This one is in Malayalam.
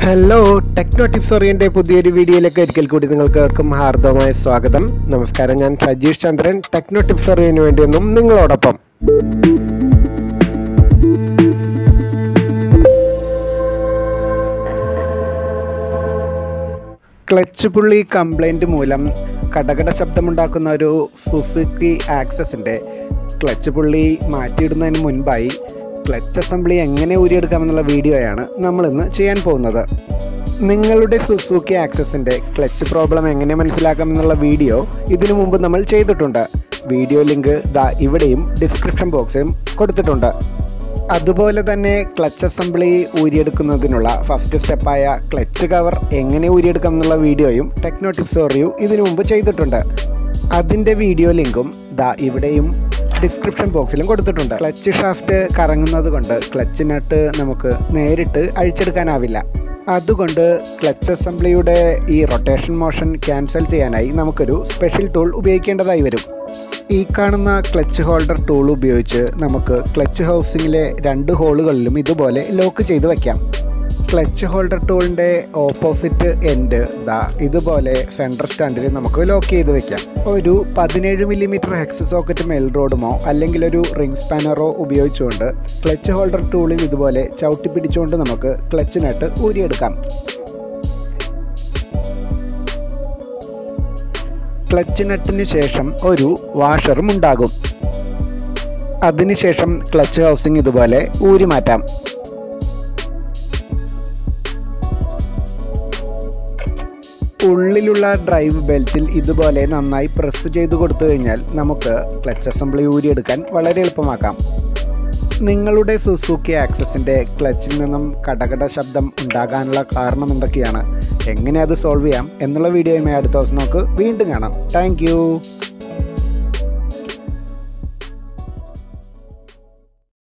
ഹലോ, ടെക്നോ ടിപ്സ് ഓറിയൻ്റെ പുതിയൊരു വീഡിയോയിലേക്ക് ഒരിക്കൽ കൂടി നിങ്ങൾക്കേവർക്കും ഹാർദവമായ സ്വാഗതം. നമസ്കാരം, ഞാൻ സജീഷ് ചന്ദ്രൻ, ടെക്നോ ടിപ്സ് ഓറിയന് വേണ്ടിയൊന്നും നിങ്ങളോടൊപ്പം. ക്ലച്ച് പുള്ളി കംപ്ലൈൻറ്റ് മൂലം കടകട ശബ്ദമുണ്ടാക്കുന്ന ഒരു സുസുക്കി ആക്സസിൻ്റെ ക്ലച്ച് പുള്ളി മാറ്റിയിടുന്നതിന് മുൻപായി ക്ലച്ച് അസംബ്ലി എങ്ങനെ ഊരിയെടുക്കാമെന്നുള്ള വീഡിയോയാണ് നമ്മളിന്ന് ചെയ്യാൻ പോകുന്നത്. നിങ്ങളുടെ സുസുക്കി ആക്സസിൻ്റെ ക്ലച്ച് പ്രോബ്ലം എങ്ങനെ മനസ്സിലാക്കാമെന്നുള്ള വീഡിയോ ഇതിനു മുമ്പ് നമ്മൾ ചെയ്തിട്ടുണ്ട്. വീഡിയോ ലിങ്ക് ഇവിടെയും ഡിസ്ക്രിപ്ഷൻ ബോക്സിലും കൊടുത്തിട്ടുണ്ട്. അതുപോലെ തന്നെ ക്ലച്ച് അസംബ്ലി ഊരിയെടുക്കുന്നതിനുള്ള ഫസ്റ്റ് സ്റ്റെപ്പായ ക്ലച്ച് കവർ എങ്ങനെ ഊരിയെടുക്കാം എന്നുള്ള വീഡിയോയും ടെക്നോ ടിപ്സ് റിവ്യൂ ഇതിനു മുമ്പ് ചെയ്തിട്ടുണ്ട്. അതിൻ്റെ വീഡിയോ ലിങ്കും ഇവിടെയും ഡിസ്ക്രിപ്ഷൻ ബോക്സിലും കൊടുത്തിട്ടുണ്ട്. ക്ലച്ച് ഷാഫ്റ്റ് കറങ്ങുന്നത് കൊണ്ട് ക്ലച്ച് നട്ട് നമുക്ക് നേരിട്ട് അഴിച്ചെടുക്കാനാവില്ല. അതുകൊണ്ട് ക്ലച്ച് അസംബ്ലിയുടെ ഈ റൊട്ടേഷൻ മോഷൻ ക്യാൻസൽ ചെയ്യാനായി നമുക്കൊരു സ്പെഷ്യൽ ടൂൾ ഉപയോഗിക്കേണ്ടതായി വരും. ഈ കാണുന്ന ക്ലച്ച് ഹോൾഡർ ടൂൾ ഉപയോഗിച്ച് നമുക്ക് ക്ലച്ച് ഹൗസിങ്ങിലെ 2 ഹോളുകളിലും ഇതുപോലെ ലോക്ക് ചെയ്ത് വയ്ക്കാം. ക്ലച്ച് ഹോൾഡർ ടൂളിൻ്റെ ഓപ്പോസിറ്റ് എൻഡ് ഇതുപോലെ സെൻറ്റർ സ്റ്റാൻഡിൽ നമുക്ക് ലോക്ക് ചെയ്ത് വെക്കാം. ഒരു 17 മില്ലിമീറ്റർ ഹെക്സ് സോക്കറ്റ് മെൽ റോഡുമോ അല്ലെങ്കിൽ ഒരു റിംഗ് സ്പാനറോ ഉപയോഗിച്ചുകൊണ്ട് ക്ലച്ച് ഹോൾഡർ ടൂളിൽ ഇതുപോലെ ചവിട്ടി പിടിച്ചുകൊണ്ട് നമുക്ക് ക്ലച്ച് നട്ട് ഊരിയെടുക്കാം. ക്ലച്ച് നട്ടിന് ശേഷം ഒരു വാഷറും ഉണ്ടാകും. അതിനുശേഷം ക്ലച്ച് ഹൗസിംഗ് ഇതുപോലെ ഊരി മാറ്റാം. ഉള്ളിലുള്ള ഡ്രൈവ് ബെൽറ്റിൽ ഇതുപോലെ നന്നായി പ്രസ് ചെയ്ത് കൊടുത്തു കഴിഞ്ഞാൽ നമുക്ക് ക്ലച്ച് അസംബ്ലി ഊരിയെടുക്കാൻ വളരെ എളുപ്പമാക്കാം. നിങ്ങളുടെ സുസുക്കി ആക്സസിൻ്റെ ക്ലച്ചിൽ നിന്നും കടകട ശബ്ദം ഉണ്ടാകാനുള്ള കാരണം എന്തൊക്കെയാണ്, എങ്ങനെ അത് സോൾവ് ചെയ്യാം എന്നുള്ള വീഡിയോയുമായി അടുത്ത ദിവസം നമുക്ക് വീണ്ടും കാണാം. താങ്ക്